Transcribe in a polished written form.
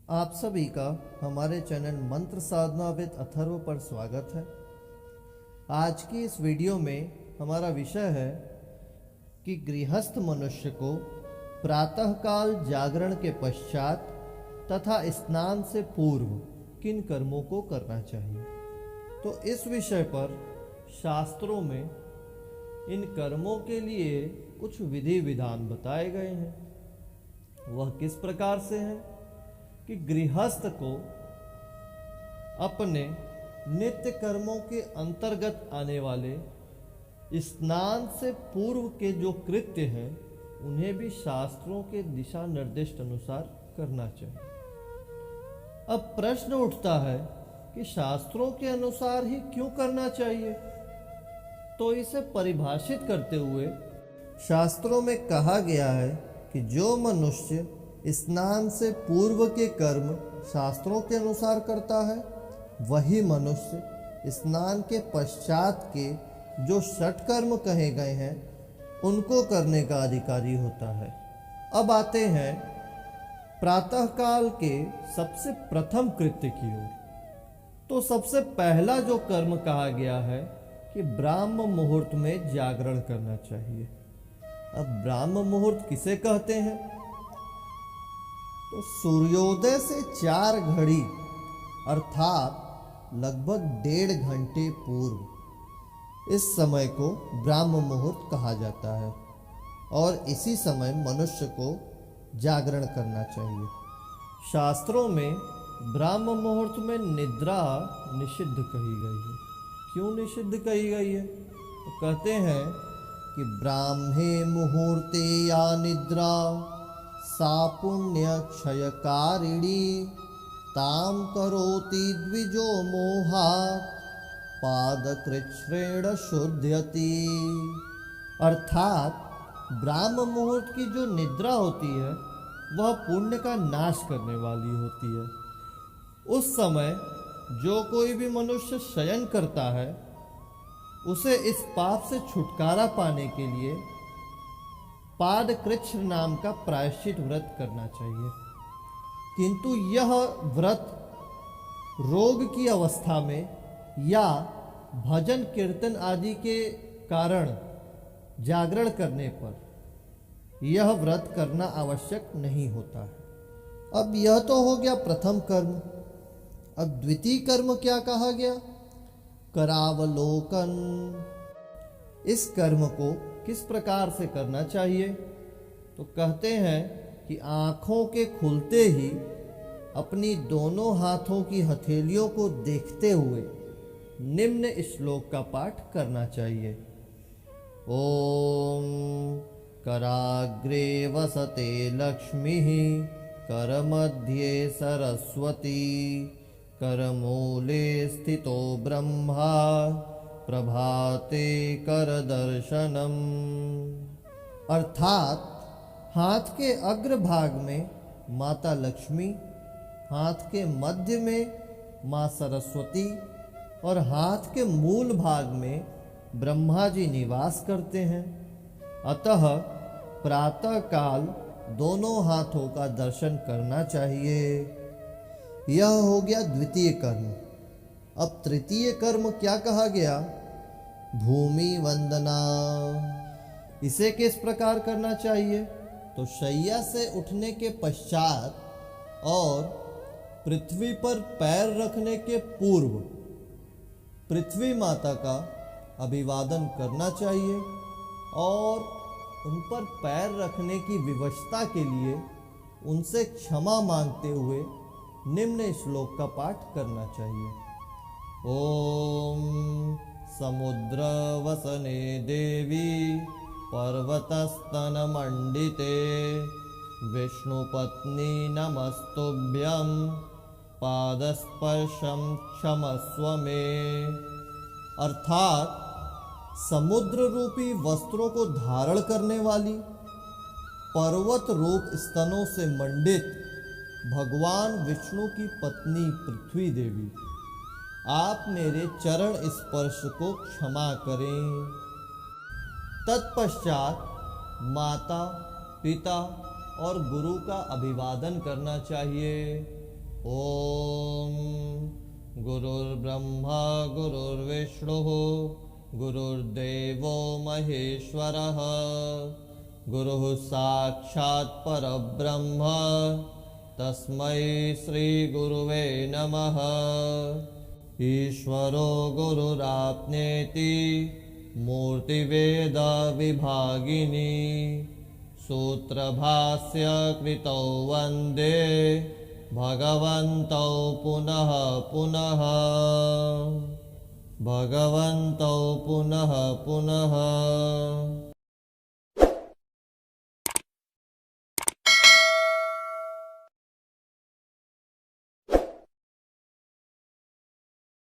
आप सभी का हमारे चैनल मंत्र साधना विद अथर्व पर स्वागत है। आज की इस वीडियो में हमारा विषय है कि गृहस्थ मनुष्य को प्रातःकाल जागरण के पश्चात तथा स्नान से पूर्व किन कर्मों को करना चाहिए। तो इस विषय पर शास्त्रों में इन कर्मों के लिए कुछ विधि विधान बताए गए हैं। वह किस प्रकार से है कि गृहस्थ को अपने नित्य कर्मों के अंतर्गत आने वाले स्नान से पूर्व के जो कृत्य हैं उन्हें भी शास्त्रों के दिशा निर्दिष्ट अनुसार करना चाहिए। अब प्रश्न उठता है कि शास्त्रों के अनुसार ही क्यों करना चाहिए। तो इसे परिभाषित करते हुए शास्त्रों में कहा गया है कि जो मनुष्य स्नान से पूर्व के कर्म शास्त्रों के अनुसार करता है वही मनुष्य स्नान के पश्चात के जो षट कर्म कहे गए हैं उनको करने का अधिकारी होता है। अब आते हैं प्रातःकाल के सबसे प्रथम कृत्य की ओर। तो सबसे पहला जो कर्म कहा गया है कि ब्राह्म मुहूर्त में जागरण करना चाहिए। अब ब्राह्म मुहूर्त किसे कहते हैं? तो सूर्योदय से 4 घड़ी अर्थात लगभग 1.5 घंटे पूर्व इस समय को ब्राह्म मुहूर्त कहा जाता है और इसी समय मनुष्य को जागरण करना चाहिए। शास्त्रों में ब्राह्म मुहूर्त में निद्रा निषिद्ध कही गई है। क्यों निषिद्ध कही गई है? तो कहते हैं कि ब्राह्मे मुहूर्ते या निद्रा सा पुण्य क्षयकारिणी ताम करोति द्विजो मोहात् पादकृच्छ्रेण शुध्यति। अर्थात ब्राह्म मुहूर्त की जो निद्रा होती है वह पुण्य का नाश करने वाली होती है। उस समय जो कोई भी मनुष्य शयन करता है उसे इस पाप से छुटकारा पाने के लिए पादकृच्छ नाम का प्रायश्चित व्रत करना चाहिए। किंतु यह व्रत रोग की अवस्था में या भजन कीर्तन आदि के कारण जागरण करने पर यह व्रत करना आवश्यक नहीं होता है। अब यह तो हो गया प्रथम कर्म। अब द्वितीय कर्म क्या कहा गया? करावलोकन। इस कर्म को किस प्रकार से करना चाहिए? तो कहते हैं कि आँखों के खुलते ही अपनी दोनों हाथों की हथेलियों को देखते हुए निम्न श्लोक का पाठ करना चाहिए। ओम कराग्रे वसते लक्ष्मीः करमध्ये सरस्वती करमूले स्थितो ब्रह्मा प्रभाते कर दर्शनम। अर्थात हाथ के अग्रभाग में माता लक्ष्मी, हाथ के मध्य में माँ सरस्वती और हाथ के मूल भाग में ब्रह्मा जी निवास करते हैं। अतः प्रातः काल दोनों हाथों का दर्शन करना चाहिए। यह हो गया द्वितीय कर्म। अब तृतीय कर्म क्या कहा गया? भूमि वंदना। इसे किस प्रकार करना चाहिए? तो शैया से उठने के पश्चात और पृथ्वी पर पैर रखने के पूर्व पृथ्वी माता का अभिवादन करना चाहिए और उन पर पैर रखने की विवशता के लिए उनसे क्षमा मांगते हुए निम्न श्लोक का पाठ करना चाहिए। ओम समुद्र वसने देवी पर्वतस्तन मंडिते विष्णुपत्नी नमस्तुभ्यं पादस्पर्शम क्षमस्व मे। अर्थात समुद्र रूपी वस्त्रों को धारण करने वाली पर्वत रूप स्तनों से मंडित भगवान विष्णु की पत्नी पृथ्वी देवी, आप मेरे चरण स्पर्श को क्षमा करें। तत्पश्चात माता, पिता और गुरु का अभिवादन करना चाहिए। ॐ गुरुर्ब्रह्मा गुरुर्विष्णुः गुरुर्देवो महेश्वरः गुरुः साक्षात् परब्रह्म तस्मै श्रीगुरुवे नमः। ईश्वरो गुरुराप्नेति मूर्तिवेद विभागिनी सूत्रभास्य कृतौ वन्दे भगवन्तौ पुनः पुनः भगवन्तौ पुनः पुनः।